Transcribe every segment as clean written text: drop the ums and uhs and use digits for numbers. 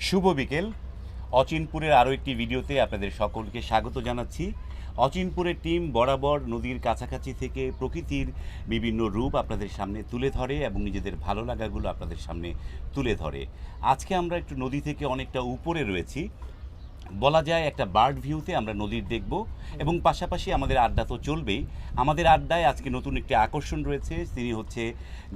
শুভ বিকেল। অচিনপুরের আরও একটি ভিডিওতে আপনাদের সকলকে স্বাগত জানাচ্ছি। অচিনপুরের টিম বরাবর নদীর কাছাকাছি থেকে প্রকৃতির বিভিন্ন রূপ আপনাদের সামনে তুলে ধরে এবং নিজেদের ভালো লাগাগুলো আপনাদের সামনে তুলে ধরে। আজকে আমরা একটু নদী থেকে অনেকটা উপরে রয়েছি, বলা যায় একটা বার্ড ভিউতে আমরা নদীর দেখব এবং পাশাপাশি আমাদের আড্ডা তো চলবেই। আমাদের আড্ডায় আজকে নতুন একটি আকর্ষণ রয়েছে। তিনি হচ্ছে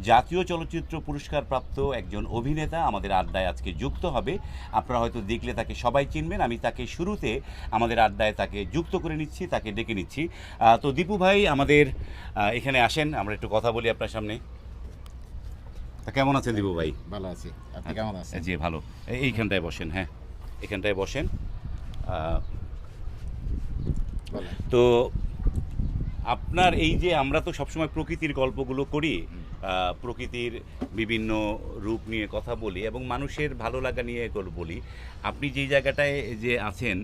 জাতীয় চলচ্চিত্র পুরস্কার প্রাপ্ত একজন অভিনেতা আমাদের আড্ডায় আজকে যুক্ত হবে। আপনারা হয়তো দেখলে তাকে সবাই চিনবেন। আমি তাকে শুরুতে আমাদের আড্ডায় তাকে যুক্ত করে নিচ্ছি, তাকে ডেকে নিচ্ছি। তো দীপু ভাই আমাদের এখানে আসেন, আমরা একটু কথা বলি আপনার সামনে। তা কেমন আছেন দীপু ভাই? ভালো আছি, আপনি কেমন আছেন? জি ভালো। এইখানটায় বসেন, হ্যাঁ এখানটায় বসেন। তো আপনার এই যে আমরা তো সবসময় প্রকৃতির গল্পগুলো করি, প্রকৃতির বিভিন্ন রূপ নিয়ে কথা বলি এবং মানুষের ভালো লাগা নিয়ে বলি। আপনি যেই জায়গাটায় যে আছেন,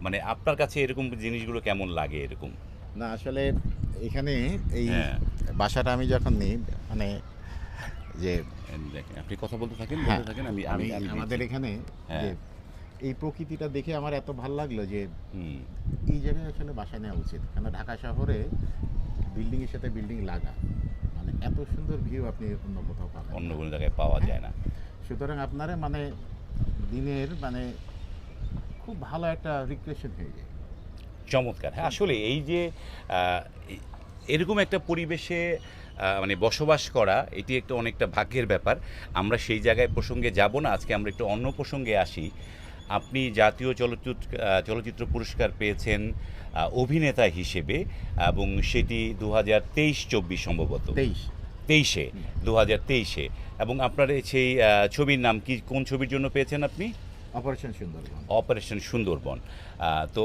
মানে আপনার কাছে এরকম জিনিসগুলো কেমন লাগে এরকম? না আসলে এখানে এই হ্যাঁ। বাসাটা আমি যখন নিই, মানে যে দেখেন আপনি কথা বলতে থাকেন, হ্যাঁ, বলতে থাকেন, আমি আমি আমি আমাদের এখানে হ্যাঁ। যে এই প্রকৃতিটা দেখে আমার এত ভালো লাগলো যে হুম, এই জায়গায় আসলে বাসা নেওয়া উচিত। কারণ ঢাকা শহরে বিল্ডিংয়ের সাথে বিল্ডিং লাগা, মানে এত সুন্দর ভিউ আপনি অন্য কোথাও পাবেন অন্য না। কোনো জায়গায় পাওয়া যায় না। সুতরাং আপনারা মানে দিনের মানে খুব ভালো একটা রিক্রিয়েশন হয়ে যায়। চমৎকার। হ্যাঁ আসলে এই যে এরকম একটা পরিবেশে মানে বসবাস করা, এটি একটা অনেকটা ভাগ্যের ব্যাপার। আমরা সেই জায়গায় প্রসঙ্গে যাব না, আজকে আমরা একটু অন্য প্রসঙ্গে আসি। আপনি জাতীয় চলচ্চিত্র পুরস্কার পেয়েছেন অভিনেতা হিসেবে, এবং সেটি 2023-24 সম্ভবত 23-এ, 2023-এ। এবং আপনার সেই ছবির নাম কি, কোন ছবির জন্য পেয়েছেন আপনি? অপারেশন সুন্দরবন। অপারেশন সুন্দরবন। তো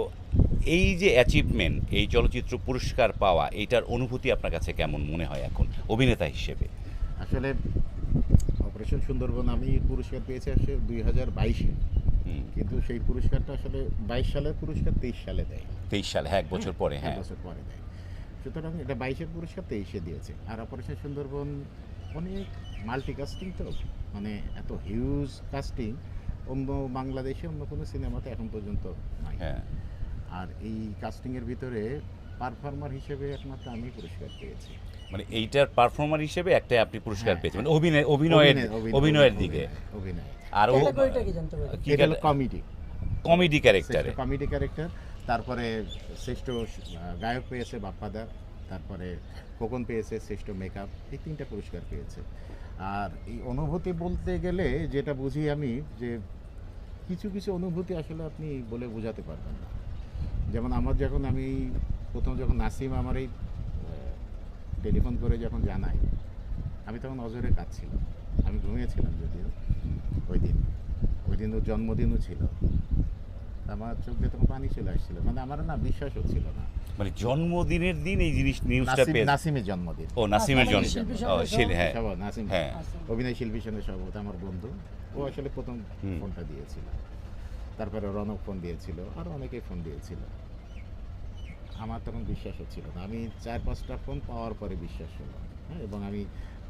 এই যে অ্যাচিভমেন্ট, এই চলচ্চিত্র পুরস্কার পাওয়া, এইটার অনুভূতি আপনার কাছে কেমন মনে হয় এখন অভিনেতা হিসেবে? আসলে অপারেশন সুন্দরবন আমি পুরস্কার পেয়েছি আসলে 2022-এ, কিন্তু সেই পুরস্কারটা আসলে 22 সালের পুরস্কার 23 সালে দেয়। 23 সালে, হ্যাঁ 1 বছর পরে। এক হ্যাঁ, বছর পরে দেয়। সুতরাং এটা 22-এর পুরস্কার 23-এ দিয়েছে। আর অপারেশন সুন্দরবন অনেক মাল্টি কাস্টিং, তো মানে এত হিউজ কাস্টিং অন্য বাংলাদেশে অন্য কোনো সিনেমাতে এখন পর্যন্ত নাই। হ্যাঁ। আর এই কাস্টিংয়ের ভিতরে পারফর্মার হিসেবে একমাত্র আমি পুরস্কার পেয়েছি। মানে এইটার পারফর্মার হিসেবে একটা আপনি পুরস্কার হ্যাঁ, পেয়েছেন, হ্যাঁ। মানে অভিনয়ের দিকে। অভিনয় আর ও ক্যাটাগরিটা কি জানতে পারি? কি এটা হলো কমেডি কমেডি ক্যারেক্টারে। Comedy character. তারপরে শ্রেষ্ঠ গায়ক পেয়েছে বাপ্পাদা, তারপরে খোকন পেয়েছে শ্রেষ্ঠ মেকআপ, এই 3টা পুরস্কার পেয়েছে। আর এই অনুভূতি বলতে গেলে যেটা বুঝি আমি, যে কিছু কিছু অনুভূতি আসলে আপনি বলে বোঝাতে পারবেন না। যেমন আমার যখন আমি প্রথম যখন নাসিম আমার এই টেলিফোন করে যখন জানাই, আমি তখন অজরে কাঁদছিলাম। আমি ঘুমিয়েছিলাম যদিও ওই দিন ওর জন্মদিনও ছিল। আমার চোখ দিয়ে তখন পানি চলে আসছিল, মানে আমার না বিশ্বাস হচ্ছিল না। মানে জন্মদিনের দিন এই নিউজটা পেয়ে। নাসিমের জন্মদিন। ও নাসিমের নাসিমের জন্মদিন। শিল্পী ও সঙ্গে হ্যাঁ নাসিম হ্যাঁ। অভিনয় শিল্পী সঙ্গে সভাপতি আমার বন্ধু, ও আসলে প্রথম ফোনটা দিয়েছিল। তারপরে রনক ফোন দিয়েছিল, আর অনেকেই ফোন দিয়েছিল। আমার তখন বিশ্বাস হচ্ছিল না। আমি 4-5টা ফোন পাওয়ার পরে বিশ্বাস হলো, হ্যাঁ, এবং আমি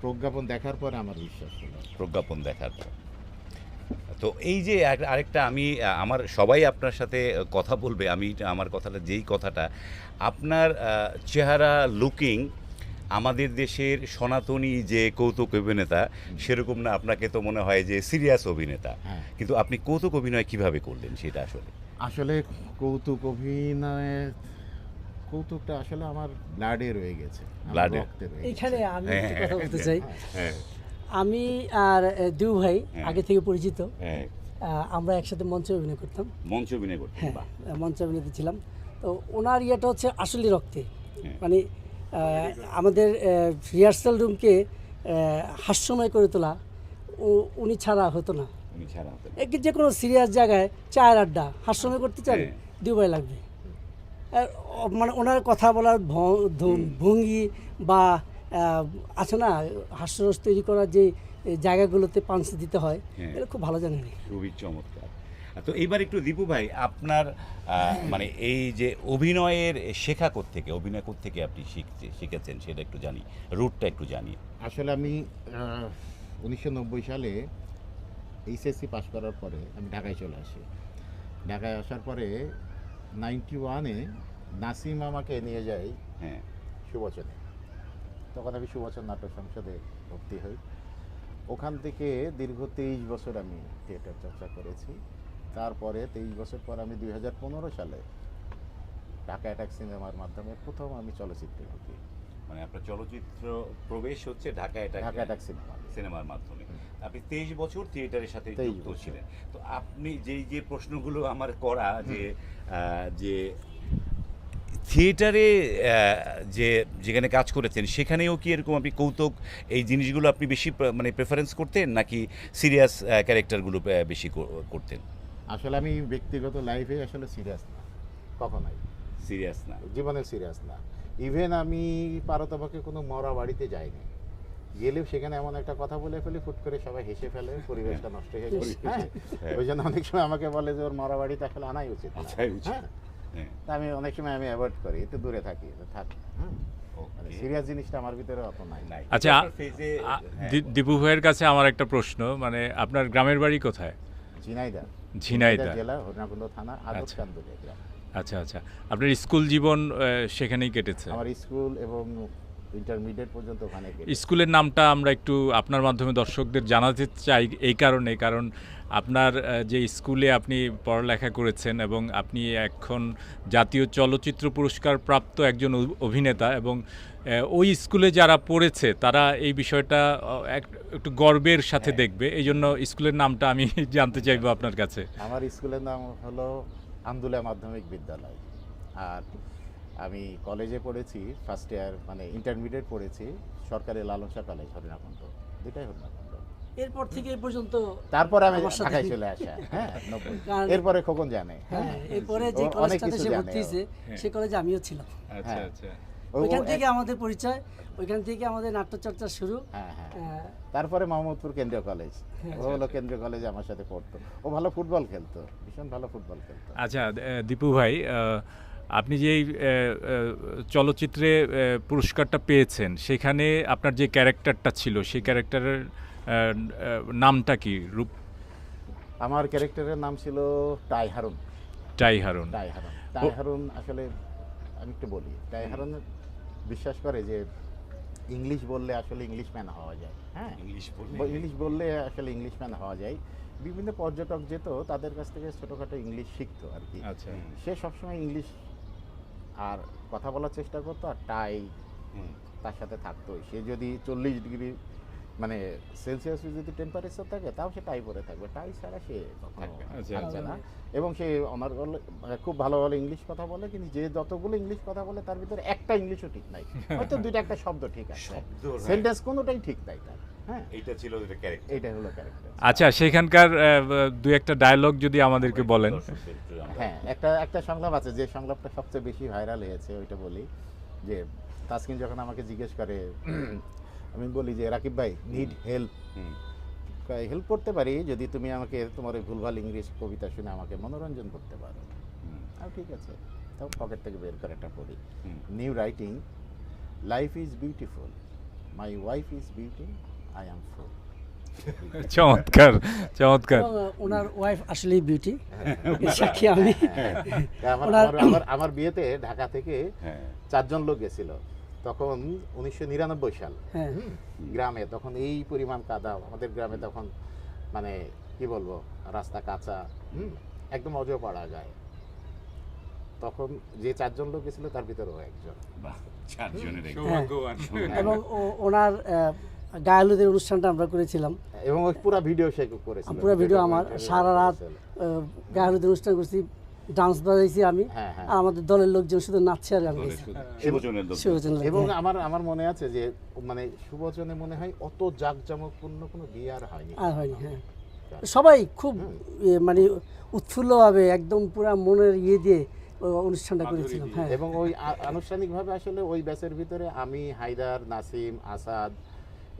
প্রজ্ঞাপন দেখার পরে আমার বিশ্বাস হলো। প্রজ্ঞাপন দেখার পর। তো এই যে আরেকটা আমি আমার সবাই আপনার সাথে কথা বলবে, আমি আমার কথাটা যেই কথাটা, আপনার চেহারা লুকিং আমাদের দেশের সনাতনী যে কৌতুক অভিনেতা সেরকম না, আপনাকে তো মনে হয় যে সিরিয়াস অভিনেতা। হ্যাঁ। কিন্তু আপনি কৌতুক অভিনয় কিভাবে করলেন সেটা আসলে? আসলে কৌতুকটা আসলে আমার ব্লাডে রয়ে গেছে, আমার ব্লাডে? রক্তে রয়ে এখানে গেছে। আমি একটু কথা বলতে চাই। হ্যাঁ আমি আর দিউ ভাই হ্যাঁ। আগে থেকে পরিচিত। হ্যাঁ। আমরা একসাথে মঞ্চে অভিনয় করতাম। মঞ্চ অভিনয় করতেন? হ্যাঁ, বাহ। মঞ্চে অভিনেতা ছিলাম। তো ওনার ইয়েটা হচ্ছে আসলে রক্তে, হ্যাঁ। মানে আমাদের রিহার্সাল রুমকে হাস্যময় করে তোলা উনি ছাড়া হতো না। উনি ছাড়া হতেন। যে কোনো সিরিয়াস জায়গায় চায়ের আড্ডা হাস্যময় করতে চান, হ্যাঁ। দিউ ভাই লাগবে। আর মানে ওনার কথা বলার ভঙ্গি বা আছে না হাস্যরস তৈরি করার যে জায়গাগুলোতে পাঞ্চ দিতে হয়, হ্যাঁ। এটা খুব ভালো জানেন। খুবই চমৎকার। তো এইবার একটু দীপু ভাই, আপনার মানে এই যে অভিনয়ের শেখা কোত্থেকে, অভিনয় কোত্থেকে আপনি শিখেছেন সেটা একটু জানি, রুটটা একটু জানি। আসলে আমি 1990 সালে এইচএসসি পাস করার পরে আমি ঢাকায় চলে আসি। ঢাকায় আসার পরে 91-এ নাসিম আমাকে নিয়ে যায় হ্যাঁ, সুবচনে। তখন আমি সুবচন নাট্য সংসদে ভর্তি হই। ওখান থেকে দীর্ঘ 23 বছর আমি থিয়েটার চর্চা করেছি। তারপরে 23 বছর পর আমি 2015 সালে ঢাকা অ্যাটাক সিনেমার মাধ্যমে প্রথম আমি চলচ্চিত্রে ঢুকি। মানে আপনার চলচ্চিত্র প্রবেশ হচ্ছে ঢাকা ঢাকা অ্যাটাক সিনেমা। সিনেমার মাধ্যমে। আপনি 23 বছর থিয়েটারের সাথে 23 যুক্ত বছর। ছিলেন। তো আপনি যে প্রশ্নগুলো আমার করা যে থিয়েটারে যেখানে কাজ করেছেন সেখানেও কি এরকম আপনি কৌতুক এই জিনিসগুলো আপনি বেশি মানে প্রেফারেন্স করতেন নাকি সিরিয়াস ক্যারেক্টারগুলো বেশি করতেন? আসলে আমি ব্যক্তিগত লাইফে আসলে সিরিয়াস না, কখনোই সিরিয়াস না? জীবনে সিরিয়াস না। ইভেন আমি পারতপক্ষে কোনো মরা বাড়িতে যাইনি, গেলেও সেখানে এমন একটা কথা বলে ফেলি, ফুট করে সবাই হেসে ফেলে, পরিবেশটা নষ্ট হয়ে যায়। হ্যাঁ, ওই জন্য অনেক সময় আমাকে বলে যে ওর মরা বাড়িতে আসলে আনাই উচিত না। আচ্ছাই উচিত। হ্যাঁ, হ্যাঁ, তা আমি অনেক সময় আমি অ্যাভয়েড করি, একটু দূরে থাকি, থাক। হ্যাঁ, মানে ওকে। সিরিয়াস জিনিসটা আমার ভিতরে অত নাই। নাই। আচ্ছা, আপনার ফেজে- হ্যাঁ। দীপু ভাইয়ের কাছে আমার একটা প্রশ্ন, মানে আপনার গ্রামের বাড়ি কোথায়? ঝিনাইদহ ঝিনাইদহ জেলা, হরিণাকুণ্ড থানা, আদতকান্দুলে গ্রাম। আচ্ছা আচ্ছা, আপনার স্কুল জীবন সেখানেই কেটেছে? আমার স্কুল এবং ইন্টারমিডিয়েট পর্যন্ত ওখানে কেটেছে। স্কুলের নামটা আমরা একটু আপনার মাধ্যমে দর্শকদের জানাতে চাই, এই কারণে কারণ আপনার যে স্কুলে আপনি পড়ালেখা করেছেন এবং আপনি এখন জাতীয় চলচ্চিত্র পুরস্কার প্রাপ্ত একজন অভিনেতা, এবং ওই স্কুলে যারা পড়েছে তারা এই বিষয়টা একটু গর্বের সাথে দেখবে, এই জন্য স্কুলের নামটা আমি জানতে চাইবো আপনার কাছে। আমার স্কুলের নাম হলো আন্দুলা মাধ্যমিক বিদ্যালয়। আর আমি কলেজে পড়েছি ফার্স্ট ইয়ার, মানে ইন্টারমিডিয়েট পড়েছি সরকারি লালন শাহ কলেজ, হরিণাকুণ্ড, দুটাই হরিণাকুণ্ড। এরপর থেকে এই পর্যন্ত তারপরে আমি আমার সাথে- ঢাকায় চলে আসা। হ্যাঁ, 90। কারণ- এরপরে খোকন জানে। হ্যাঁ, এরপরে যে ও অনেক কলেজটাতে কিছু সে জানে ভর্তি হয়েছে হ্যাঁ। সে কলেজে আমিও ছিলাম। আচ্ছা হ্যাঁ। আচ্ছা, ওইখান থেকে আমাদের পরিচয়, ওইখান থেকে আমাদের নাট্যচর্চা শুরু। হ্যাঁ হ্যাঁ। আহ, তারপরে মোহাম্মদপুর কেন্দ্রীয় কলেজ, ও হলো কেন্দ্রীয় কলেজে আমার সাথে পড়তো। ও ভালো ফুটবল খেলতো, ভীষণ ভালো ফুটবল খেলতো। আচ্ছা দীপু ভাই, আপনি যে এই চলচ্চিত্রে পুরস্কারটা পেয়েছেন, সেখানে আপনার যে ক্যারেক্টারটা ছিল সেই ক্যারেক্টারের নামটা কি? রূপ? আমার ক্যারেক্টারের নাম ছিল টাই হারুন। টাই হারুন। টাই হারুন, টাই হারুন আসলে আমি একটু বলি, টাই হারুন বিশ্বাস করে যে ইংলিশ বললে আসলে ইংলিশম্যান হওয়া যায়। হ্যাঁ, ইংলিশ বললে আসলে ইংলিশম্যান হওয়া যায়। বিভিন্ন পর্যটক যেত, তাদের কাছ থেকে ছোটোখাটো ইংলিশ শিখতো আর কি। আচ্ছা, সে সবসময় ইংলিশ আর কথা বলার চেষ্টা করতো, আর টাই তার সাথে থাকতো। সে যদি 40 ডিগ্রি মানে সেলসিয়াস যদি টেম্পারেচার থাকে, তাও সে টাই পরে থাকবে, টাই ছাড়া সে কখনো আচ্ছা, থাকবে আচ্ছা। না। এবং সে আমার খুব ভালো ভালো ইংলিশ কথা বলে, কিন্তু যে যতগুলো ইংলিশ কথা বলে তার ভিতরে একটা ইংলিশও ঠিক নাই, হয়তো দুইটা একটা শব্দ ঠিক আছে, সেন্টেন্স কোনোটাই ঠিক নাই তার। হ্যাঁ, এইটা ছিল যেটা ক্যারেক্টার। এইটাই হলো ক্যারেক্টার। আচ্ছা, সেখানকার দুই একটা ডায়লগ যদি আমাদেরকে বলেন। হ্যাঁ, একটা সংলাপ আছে, যে সংলাপটা সবচেয়ে বেশি ভাইরাল হয়েছে, ওইটা বলি। যে তাসকিন যখন আমাকে জিজ্ঞেস করে, আমি বলি যে রাকিব ভাই নিড হেল্প, হেল্প করতে পারি যদি তুমি আমাকে তোমার ওই ভুলভাল ইংলিশ কবিতা শুনে আমাকে মনোরঞ্জন করতে পারো। আর ঠিক আছে, তাও পকেট থেকে বের করে একটা পড়ি। New writing, life is beautiful, my wife is beauty, I am fool. চমৎকার চমৎকার। এবং ওনার ওয়াইফ আসলেই বিউটি, সাক্ষী আমি। আমার বিয়েতে ঢাকা থেকে 4 জন লোক গেছিল, তখন 1999 সাল। হ্যাঁ, গ্রামে তখন এই পরিমাণ কাদা, আমাদের গ্রামে তখন মানে কি বলবো, রাস্তা কাঁচা, একদম অজপাড়া গায়ে। তখন যে 4 জন লোক গেছিল তার ভিতরেও একজন। এবং ওনার গায়ালুদের অনুষ্ঠানটা আমরা করেছিলাম, এবং ওই পুরো ভিডিও সে করেছিল, পুরো ভিডিও আমার, সারা রাত গায়ালুদের অনুষ্ঠান করছি, ডান্স বাজাইছি আমি, হ্যাঁ, হ্যাঁ। আর আমাদের দলের লোকজন শুধু নাচছে আর গান গাইছে। শিবচন্দ্র লোক। এবং আমার মনে আছে যে মানে সুবচনে মনে হয় অত জাঁকজমকপূর্ণ কোনো বিয়ে আর হয়নি। আর হয়নি। হ্যাঁ, সবাই খুব মানে উৎফুল্লভাবে একদম পুরা মনের ইয়ে দিয়ে অনুষ্ঠানটা করেছিলাম। হ্যাঁ, এবং ওই আনুষ্ঠানিকভাবে আসলে ওই ব্যাচের ভিতরে আমি, হায়দার, নাসিম, আসাদ,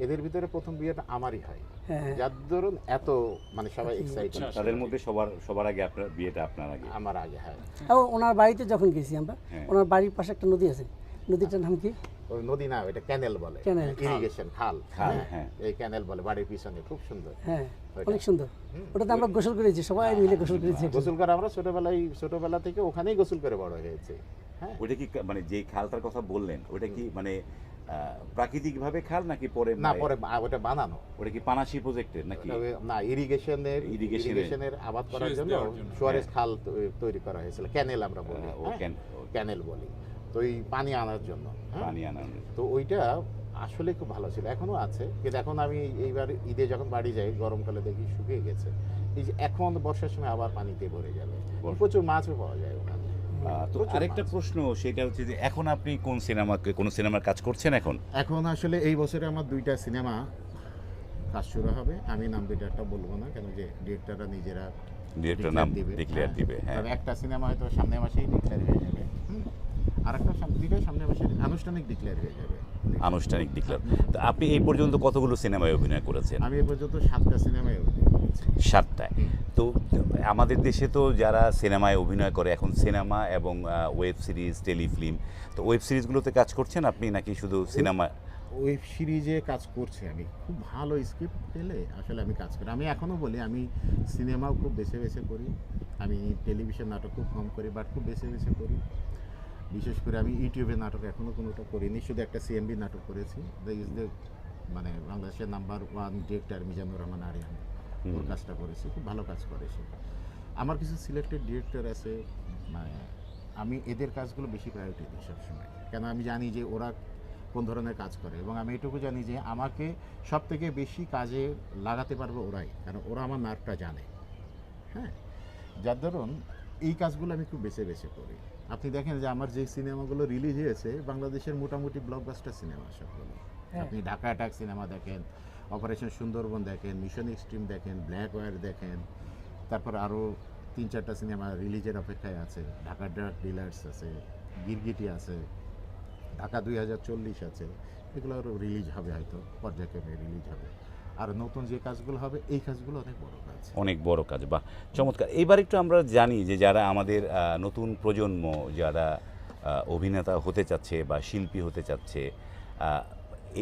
এদের ভিতরে প্রথম বিয়েটা আমারই হয়। হ্যাঁ, যার দরুন এত মানে সবাই এক্সাইটেড, তাদের মধ্যে সবার আগে আপনার বিয়েটা আপনার আগে। আমার আগে হয়। এবং ওনার বাড়িতে যখন গেছি আমরা, হ্যাঁ। ওনার বাড়ির পাশে একটা নদী আছে, নদীটার নাম কি? ওই নদী না, এটা ক্যানেল বলে, ক্যানেল, ইরিগেশন খাল, খাল, হ্যাঁ, হ্যাঁ। এই ক্যানেল বলে, বাড়ির পিছনে খুব সুন্দর। হ্যাঁ, ওইটা। অনেক সুন্দর। ওটাতে আমরা গোসল করেছি, সবাই মিলে গোসল করেছি। গোসল করে আমরা ছোটবেলা থেকে ওখানেই গোসল করে বড় হয়েছে। হ্যাঁ, ওটা কি মানে যে খালটার কথা বললেন ওটা কি মানে প্রাকৃতিক ভাবে খাল নাকি পরে না পরে ওটা বানানো, ওটা কি পানাশি প্রজেক্টের নাকি? না ইরিগেশনের আবাদ করার সেচ জন্য দেওয়ার জন্য। সুয়ারেজ খাল তৈরি করা হয়েছিল, ক্যানেল আমরা বলি, ও ক্যানেল বলি, তো এই পানি আনার জন্য। হ্যাঁ, পানি আনার তো ওইটা আসলে খুব ভালো ছিল, এখনো আছে, কিন্তু এখন আমি এইবার ঈদে যখন বাড়ি যাই গরমকালে দেখি শুকিয়ে গেছে। এই যে এখন বর্ষার সময় আবার পানিতে ভরে যাবে, প্রচুর মাছও পাওয়া যায় ওখানে। তো প্রচুর আরেকটা মাছ। প্রশ্ন সেটা হচ্ছে যে এখন আপনি কোন সিনেমার কাজ করছেন এখন? এখন আসলে এই বছরে আমার 2টা সিনেমা কাজ শুরু হবে। আমি নাম দুইটা বলবো না, কেন যে ডিরেক্টররা নিজেরা ডিরেক্টর নাম ডিক্লেয়ার দিবে, হ্যাঁ। তবে একটা সিনেমা হয়তো সামনের মাসেই ডিক্লেয়ার হয়ে যাবে, আর একটা দুইটাই সামনের মাসে আনুষ্ঠানিক ডিক্লেয়ার হয়ে যাবে। আনুষ্ঠানিক ডিক্লেয়ার। তো আপনি এই পর্যন্ত কতগুলো সিনেমায় অভিনয় করেছেন? আমি এ পর্যন্ত 7টা সিনেমায় অভিনয় করেছি। 7টায়। তো আমাদের দেশে তো যারা সিনেমায় অভিনয় করে এখন সিনেমা এবং ওয়েব সিরিজ, টেলিফিল্ম, তো ওয়েব সিরিজগুলোতে কাজ করছেন আপনি নাকি শুধু সিনেমা? ওয়েব সিরিজে কাজ করছি আমি, খুব ভালো স্ক্রিপ্ট পেলে আসলে আমি কাজ করি। আমি এখনও বলি আমি সিনেমাও খুব বেছে বেছে করি, আমি টেলিভিশন নাটক খুব কম করি, বাট খুব বেছে বেছে করি। বিশেষ করে আমি ইউটিউবে নাটক এখনও কোনোটা করিনি, শুধু একটা সিএমবি নাটক করেছি, মানে বাংলাদেশের নাম্বার 1 ডিরেক্টর মিজানুর রহমান আরিয়ান, ওর কাজটা করেছি, খুব ভালো কাজ করেছি। আমার কিছু সিলেক্টেড ডিরেক্টর আছে, মানে আমি এদের কাজগুলো বেশি প্রায়োরিটি দিই সবসময়, কেন আমি জানি যে ওরা কোন ধরনের কাজ করে, এবং আমি এটুকু জানি যে আমাকে সব থেকে বেশি কাজে লাগাতে পারবে ওরাই, কারণ ওরা আমার নার্ভটা জানে। হ্যাঁ, যার ধরুন এই কাজগুলো আমি খুব বেছে বেছে করি। আপনি দেখেন যে আমার যে সিনেমাগুলো রিলিজ হয়েছে বাংলাদেশের মোটামুটি ব্লকবাস্টার সিনেমা সবগুলো। আপনি ঢাকা অ্যাটাক সিনেমা দেখেন, অপারেশন সুন্দরবন দেখেন, মিশন এক্সট্রিম দেখেন, ব্ল্যাক ওয়্যার দেখেন, তারপর আরও 3-4টা সিনেমা রিলিজের অপেক্ষায় আছে। ঢাকা ড্রাগ ডিলার্স আছে, গিরগিটি আছে, ঢাকা 2040 আছে, এগুলো আরও রিলিজ হবে, হয়তো পর্যায়ক্রমে রিলিজ হবে। আর নতুন যে কাজগুলো হবে এই কাজগুলো অনেক বড় কাজ, অনেক বড় কাজ, বাহ, চমৎকার। এবার একটু আমরা জানি যে যারা আমাদের নতুন প্রজন্ম যারা অভিনেতা হতে চাচ্ছে বা শিল্পী হতে চাচ্ছে,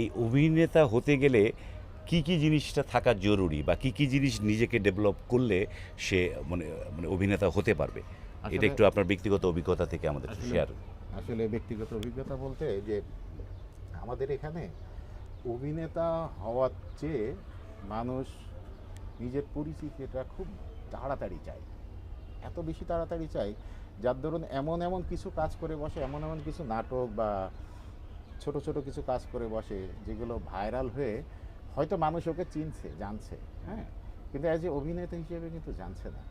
এই অভিনেতা হতে গেলে কি কি জিনিসটা থাকা জরুরি বা কি কি জিনিস নিজেকে ডেভেলপ করলে সে মানে মানে অভিনেতা হতে পারবে, এটা আসলে- একটু আপনার ব্যক্তিগত অভিজ্ঞতা থেকে আমাদের শেয়ার। আসলে ব্যক্তিগত অভিজ্ঞতা বলতে যে আমাদের এখানে অভিনেতা হওয়ার চেয়ে মানুষ নিজের পরিচিতিটা খুব তাড়াতাড়ি চায়, এত বেশি তাড়াতাড়ি চায়, যার ধরুন এমন এমন কিছু কাজ করে বসে, এমন এমন কিছু নাটক বা ছোট ছোট কিছু কাজ করে বসে যেগুলো ভাইরাল হয়ে হয়তো মানুষ ওকে চিনছে, জানছে, হ্যাঁ, কিন্তু অ্যাজ এ অভিনেতা হিসেবে কিন্তু জানছে না,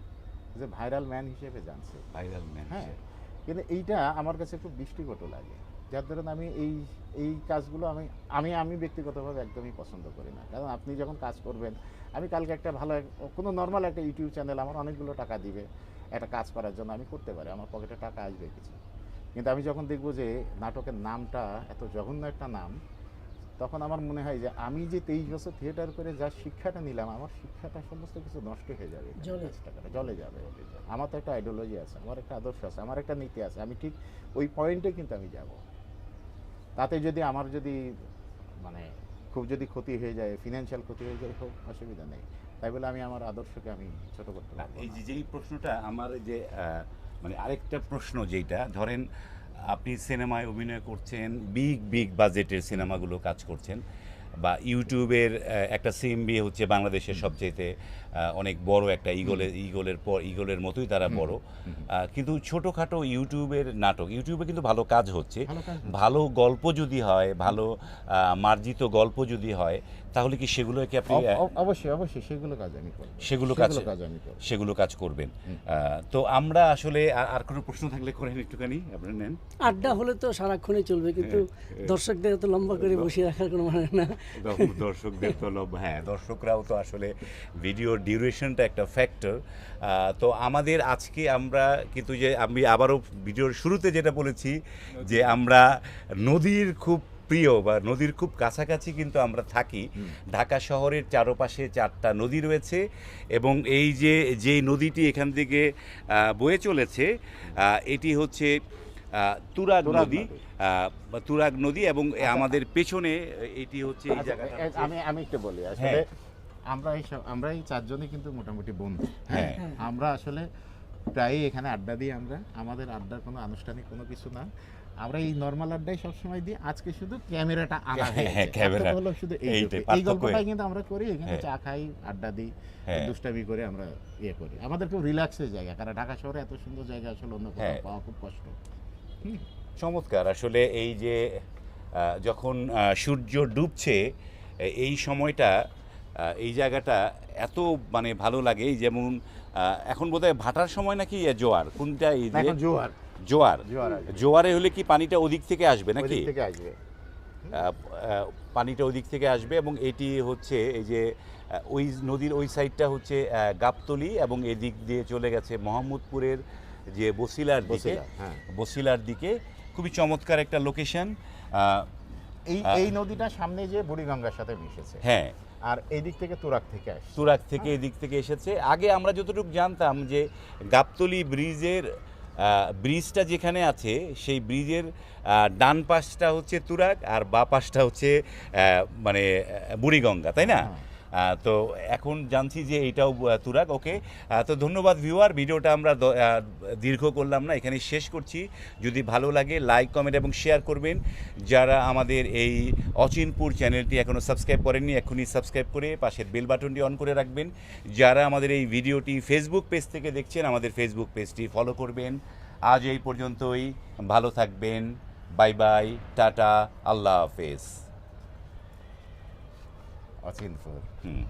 যে ভাইরাল ম্যান হিসেবে জানছে। ভাইরাল ম্যান, হ্যাঁ, কিন্তু এইটা আমার কাছে খুব দৃষ্টিকটু লাগে, যার ধরুন আমি এই কাজগুলো আমি ব্যক্তিগতভাবে একদমই পছন্দ করি না। কারণ আপনি যখন কাজ করবেন, আমি কালকে একটা ভালো কোনো নর্মাল একটা ইউটিউব চ্যানেল আমার অনেকগুলো টাকা দিবে একটা কাজ করার জন্য, আমি করতে পারি, আমার পকেটে টাকা আসবে কিছু, কিন্তু আমি যখন দেখবো যে নাটকের নামটা এত জঘন্য একটা নাম, তখন আমার মনে হয় যে আমি যে 23 বছর থিয়েটার করে যা শিক্ষাটা নিলাম, আমার শিক্ষাটা সমস্ত কিছু নষ্ট হয়ে যাবে, জলে যাবে। আমার তো একটা আইডিওলজি আছে, আমার একটা আদর্শ আছে, আমার একটা নীতি আছে, আমি ঠিক ওই পয়েন্টে কিন্তু আমি যাব। তাতে যদি আমার মানে খুব ক্ষতি হয়ে যায়, ফিনান্সিয়াল ক্ষতি হয়ে যায়, হোক, অসুবিধা নেই, তাই বলে আমি আমার আদর্শকে আমি ছোট করতে না, পারবো এই না। যেই প্রশ্নটা আমার যে মানে আরেকটা প্রশ্ন যেটা ধরেন আপনি সিনেমায় অভিনয় করছেন, বিগ বাজেটের সিনেমাগুলো কাজ করছেন, বা ইউটিউবের একটা সিএমবি হচ্ছে বাংলাদেশের সবচেয়ে অনেক বড় একটা ইগলের মতোই তারা বড়, কিন্তু ছোটোখাটো ইউটিউবের নাটক, ইউটিউবে কিন্তু ভালো কাজ হচ্ছে, ভালো কাজ হচ্ছে। ভালো গল্প যদি হয়, ভালো মার্জিত গল্প যদি হয়, তাহলে কি সেগুলোকে আপনি অবশ্যই সেগুলো কাজ আমি করবো, সেগুলো কাজ করবেন? তো আমরা আসলে আর কোনো প্রশ্ন থাকলে করেন একটুখানি, আপনারা নেন। আড্ডা হলে তো সারাক্ষণই চলবে, কিন্তু দর্শকদের এত লম্বা করে বসিয়ে রাখার কোনো মানে না। দর্শকদের তো হ্যাঁ, দর্শকরাও তো আসলে ভিডিওর ডিউরেশনটা একটা ফ্যাক্টর। তো আমাদের আজকে আমরা কিন্তু যে আমি আবারও ভিডিওর শুরুতে যেটা বলেছি যে আমরা নদীর খুব প্রিয় বা নদীর খুব কাছাকাছি কিন্তু আমরা থাকি। ঢাকা শহরের চারপাশে 4টা নদী রয়েছে, এবং এই যে নদীটি এখান থেকে বয়ে চলেছে, এটি হচ্ছে তুরাগ তুরাগ নদী, নদী। তুরাগ নদী, এবং আমাদের পেছনে এটি হচ্ছে এই আচ্ছা, জায়গাটা হচ্ছে- আমি একটু বলি আসলে আমরা এই চারজনই কিন্তু মোটামুটি বন্ধু। হ্যাঁ। আমরা আসলে প্রায়ই এখানে আড্ডা দিই। আমাদের আড্ডার কোনো আনুষ্ঠানিক কোনো কিছু না, আমরা এই নর্মাল আড্ডাই সবসময় দিই। আজকে শুধু ক্যামেরাটা আনা হ্যাঁ, হয়েছে, ক্যামেরা। পার্থক্য হলো শুধু এইটাই, এই পার্থক্য গল্পটাই কিন্তু আমরা করি এখানে, হ্যাঁ। চা খাই, আড্ডা দিই, হ্যাঁ। দুষ্টামি করে আমরা ইয়ে করি। আমাদের খুব রিল্যাক্সের জায়গা, কারণ ঢাকা শহরে এত সুন্দর জায়গা আসলে অন্য কোথাও হ্যাঁ। পাওয়া খুব কষ্ট। চমৎকার। আসলে এই যে যখন সূর্য ডুবছে এই সময়টা, এই জায়গাটা এত মানে ভালো লাগে। এই যেমন এখন বোধহয় ভাটার সময় নাকি জোয়ার, কোনটা এই যে এখন জোয়ার জোয়ার, জোয়ার আসবে। জোয়ারে হলে কি পানিটা ওদিক থেকে আসবে ওই নাকি? দিক থেকে আসবে। পানিটা ওদিক থেকে আসবে, এবং এটি হচ্ছে এই যে ওই নদীর ওই সাইডটা হচ্ছে গাবতলী, এবং এদিক দিয়ে চলে গেছে মোহাম্মদপুরের যে বসিলার দিকে, বসিলা, হ্যাঁ। বসিলার দিকে। খুবই চমৎকার একটা লোকেশন। এই নদীটা সামনে যে বুড়িগঙ্গার সাথে মিশেছে, হ্যাঁ, আর এই দিক থেকে তুরাগ থেকে আসছে। তুরাগ থেকে এদিক থেকে এসেছে। আগে আমরা যতটুকু জানতাম যে গাবতলী ব্রিজটা যেখানে আছে, সেই ব্রিজের ডান পাশটা হচ্ছে তুরাগ আর বাঁ পাশটা হচ্ছে মানে বুড়িগঙ্গা, তাই না? তো এখন জানছি যে এটাও তুরাগ। ওকে, তো ধন্যবাদ ভিউয়ার। ভিডিওটা আমরা দীর্ঘ করলাম না, এখানে শেষ করছি। যদি ভালো লাগে লাইক, কমেন্ট এবং শেয়ার করবেন। যারা আমাদের এই অচিনপুর চ্যানেলটি এখনও সাবস্ক্রাইব করেননি, এখনই সাবস্ক্রাইব করে পাশের বেল বাটনটি অন করে রাখবেন। যারা আমাদের এই ভিডিওটি ফেসবুক পেজ থেকে দেখছেন, আমাদের ফেসবুক পেজটি ফলো করবেন। আজ এই পর্যন্তই, ভালো থাকবেন। বাই বাই, টাটা, আল্লাহ হাফেজ। অচিনপুর। হুম।